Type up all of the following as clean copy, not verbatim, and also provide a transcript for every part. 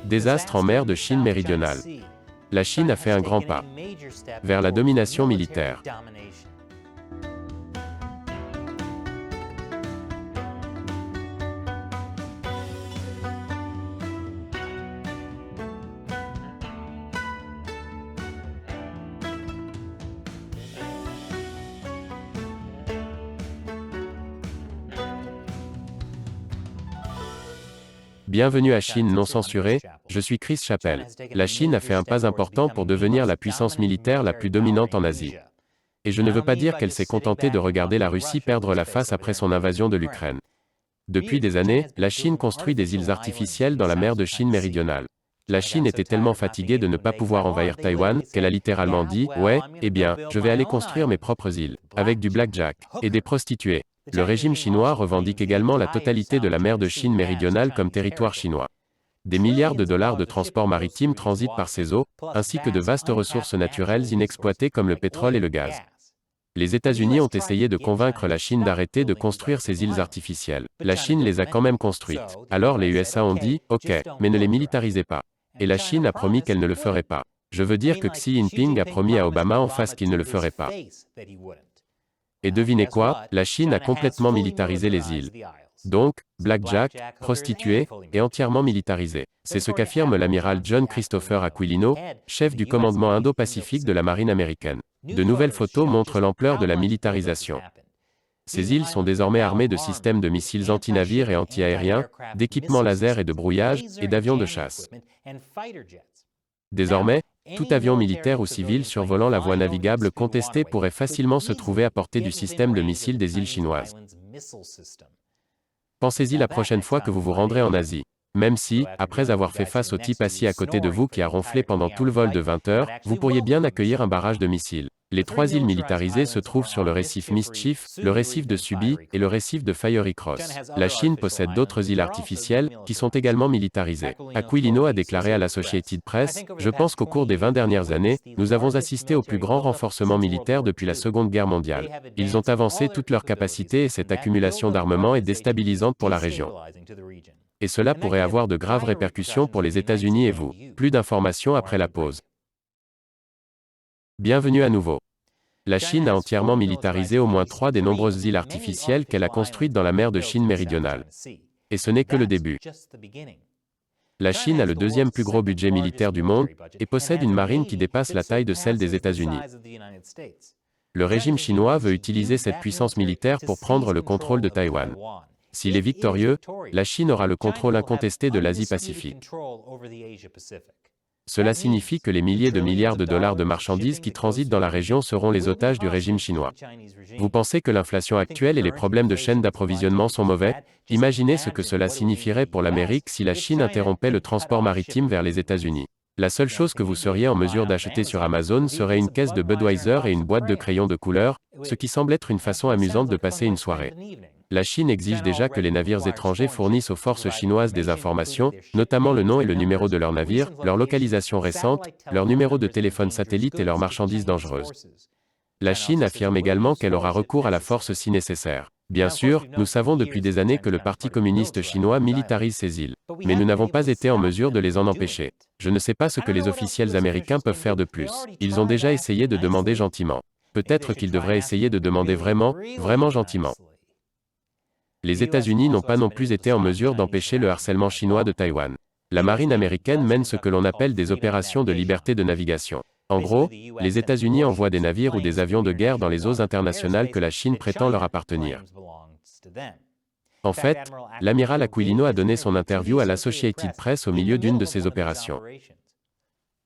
Désastre en mer de Chine méridionale. La Chine a fait un grand pas vers la domination militaire. Bienvenue à Chine non censurée, je suis Chris Chappell. La Chine a fait un pas important pour devenir la puissance militaire la plus dominante en Asie. Et je ne veux pas dire qu'elle s'est contentée de regarder la Russie perdre la face après son invasion de l'Ukraine. Depuis des années, la Chine construit des îles artificielles dans la mer de Chine méridionale. La Chine était tellement fatiguée de ne pas pouvoir envahir Taïwan, qu'elle a littéralement dit « Ouais, eh bien, je vais aller construire mes propres îles, avec du blackjack, et des prostituées ». Le régime chinois revendique également la totalité de la mer de Chine méridionale comme territoire chinois. Des milliards de dollars de transport maritime transitent par ces eaux, ainsi que de vastes ressources naturelles inexploitées comme le pétrole et le gaz. Les États-Unis ont essayé de convaincre la Chine d'arrêter de construire ces îles artificielles. La Chine les a quand même construites. Alors les USA ont dit « Ok, mais ne les militarisez pas ». Et la Chine a promis qu'elle ne le ferait pas. Je veux dire que Xi Jinping a promis à Obama en face qu'il ne le ferait pas. Et devinez quoi, la Chine a complètement militarisé les îles. Donc, blackjack, prostituées, et entièrement militarisé. C'est ce qu'affirme l'amiral John Christopher Aquilino, chef du commandement Indo-Pacifique de la marine américaine. De nouvelles photos montrent l'ampleur de la militarisation. Ces îles sont désormais armées de systèmes de missiles anti-navires et anti-aériens, d'équipements laser et de brouillage, et d'avions de chasse. Désormais, tout avion militaire ou civil survolant la voie navigable contestée pourrait facilement se trouver à portée du système de missiles des îles chinoises. Pensez-y la prochaine fois que vous vous rendrez en Asie. Même si, après avoir fait face au type assis à côté de vous qui a ronflé pendant tout le vol de 20 heures, vous pourriez bien accueillir un barrage de missiles. Les 3 îles militarisées se trouvent sur le récif Mischief, le récif de Subi, et le récif de Fiery Cross. La Chine possède d'autres îles artificielles, qui sont également militarisées. Aquilino a déclaré à l'Associated Press, « Je pense qu'au cours des 20 dernières années, nous avons assisté au plus grand renforcement militaire depuis la Seconde Guerre mondiale. Ils ont avancé toutes leurs capacités et cette accumulation d'armement est déstabilisante pour la région. Et cela pourrait avoir de graves répercussions pour les États-Unis et vous. » Plus d'informations après la pause. Bienvenue à nouveau. La Chine a entièrement militarisé au moins 3 des nombreuses îles artificielles qu'elle a construites dans la mer de Chine méridionale. Et ce n'est que le début. La Chine a le 2e plus gros budget militaire du monde, et possède une marine qui dépasse la taille de celle des États-Unis. Le régime chinois veut utiliser cette puissance militaire pour prendre le contrôle de Taïwan. S'il est victorieux, la Chine aura le contrôle incontesté de l'Asie-Pacifique. Cela signifie que les milliers de milliards de dollars de marchandises qui transitent dans la région seront les otages du régime chinois. Vous pensez que l'inflation actuelle et les problèmes de chaîne d'approvisionnement sont mauvais? Imaginez ce que cela signifierait pour l'Amérique si la Chine interrompait le transport maritime vers les États-Unis. La seule chose que vous seriez en mesure d'acheter sur Amazon serait une caisse de Budweiser et une boîte de crayons de couleur, ce qui semble être une façon amusante de passer une soirée. La Chine exige déjà que les navires étrangers fournissent aux forces chinoises des informations, notamment le nom et le numéro de leur navire, leur localisation récente, leur numéro de téléphone satellite et leurs marchandises dangereuses. La Chine affirme également qu'elle aura recours à la force si nécessaire. Bien sûr, nous savons depuis des années que le Parti communiste chinois militarise ces îles. Mais nous n'avons pas été en mesure de les en empêcher. Je ne sais pas ce que les officiels américains peuvent faire de plus. Ils ont déjà essayé de demander gentiment. Peut-être qu'ils devraient essayer de demander vraiment, vraiment gentiment. Les États-Unis n'ont pas non plus été en mesure d'empêcher le harcèlement chinois de Taïwan. La marine américaine mène ce que l'on appelle des opérations de liberté de navigation. En gros, les États-Unis envoient des navires ou des avions de guerre dans les eaux internationales que la Chine prétend leur appartenir. En fait, l'amiral Aquilino a donné son interview à l'Associated Press au milieu d'une de ces opérations.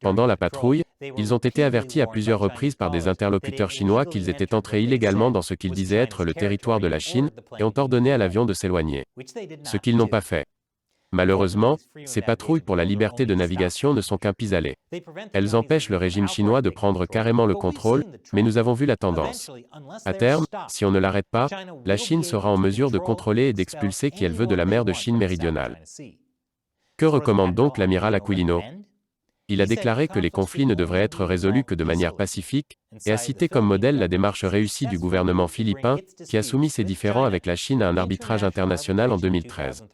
Pendant la patrouille, ils ont été avertis à plusieurs reprises par des interlocuteurs chinois qu'ils étaient entrés illégalement dans ce qu'ils disaient être le territoire de la Chine, et ont ordonné à l'avion de s'éloigner. Ce qu'ils n'ont pas fait. Malheureusement, ces patrouilles pour la liberté de navigation ne sont qu'un pis-aller. Elles empêchent le régime chinois de prendre carrément le contrôle, mais nous avons vu la tendance. À terme, si on ne l'arrête pas, la Chine sera en mesure de contrôler et d'expulser qui elle veut de la mer de Chine méridionale. Que recommande donc l'amiral Aquilino? Il a déclaré que les conflits ne devraient être résolus que de manière pacifique, et a cité comme modèle la démarche réussie du gouvernement philippin, qui a soumis ses différends avec la Chine à un arbitrage international en 2013.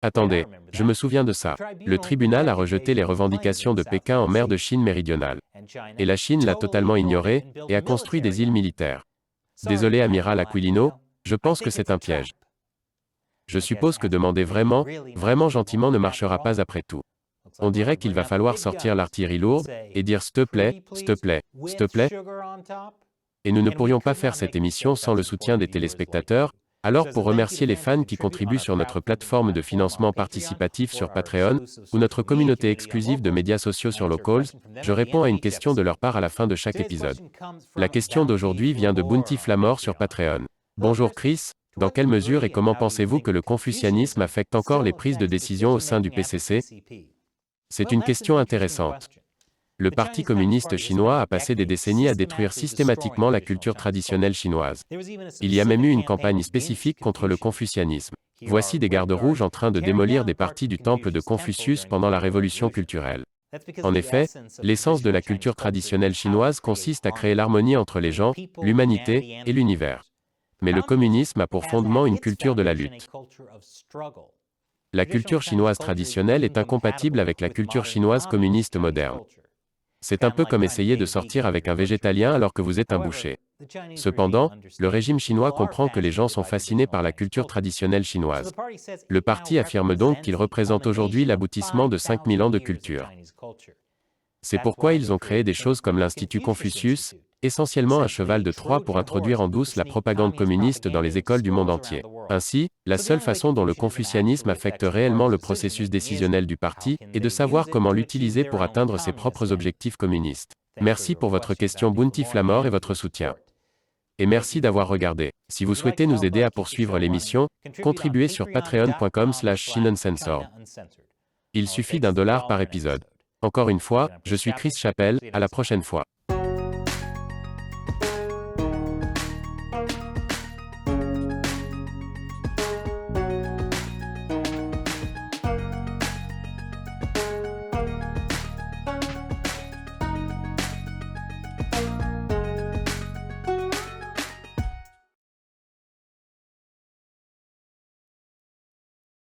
Attendez, je me souviens de ça. Le tribunal a rejeté les revendications de Pékin en mer de Chine méridionale. Et la Chine l'a totalement ignoré, et a construit des îles militaires. Désolé amiral Aquilino, je pense que c'est un piège. Je suppose que demander vraiment, vraiment gentiment ne marchera pas après tout. On dirait qu'il va falloir sortir l'artillerie lourde, et dire s'il te plaît, s'il te plaît, s'il te plaît. Et nous ne pourrions pas faire cette émission sans le soutien des téléspectateurs. Alors pour remercier les fans qui contribuent sur notre plateforme de financement participatif sur Patreon, ou notre communauté exclusive de médias sociaux sur Locals, je réponds à une question de leur part à la fin de chaque épisode. La question d'aujourd'hui vient de Bounty Flamor sur Patreon. Bonjour Chris, dans quelle mesure et comment pensez-vous que le confucianisme affecte encore les prises de décision au sein du PCC? C'est une question intéressante. Le Parti communiste chinois a passé des décennies à détruire systématiquement la culture traditionnelle chinoise. Il y a même eu une campagne spécifique contre le confucianisme. Voici des gardes rouges en train de démolir des parties du temple de Confucius pendant la révolution culturelle. En effet, l'essence de la culture traditionnelle chinoise consiste à créer l'harmonie entre les gens, l'humanité et l'univers. Mais le communisme a pour fondement une culture de la lutte. La culture chinoise traditionnelle est incompatible avec la culture chinoise communiste moderne. C'est un peu comme essayer de sortir avec un végétalien alors que vous êtes un boucher. Cependant, le régime chinois comprend que les gens sont fascinés par la culture traditionnelle chinoise. Le parti affirme donc qu'il représente aujourd'hui l'aboutissement de 5000 ans de culture. C'est pourquoi ils ont créé des choses comme l'Institut Confucius, essentiellement un cheval de Troie pour introduire en douce la propagande communiste dans les écoles du monde entier. Ainsi, la seule façon dont le confucianisme affecte réellement le processus décisionnel du parti est de savoir comment l'utiliser pour atteindre ses propres objectifs communistes. Merci pour votre question Bounty Flamor et votre soutien. Et merci d'avoir regardé. Si vous souhaitez nous aider à poursuivre l'émission, contribuez sur patreon.com/shinoncensored. Il suffit $1 par épisode. Encore une fois, je suis Chris Chappell, à la prochaine fois.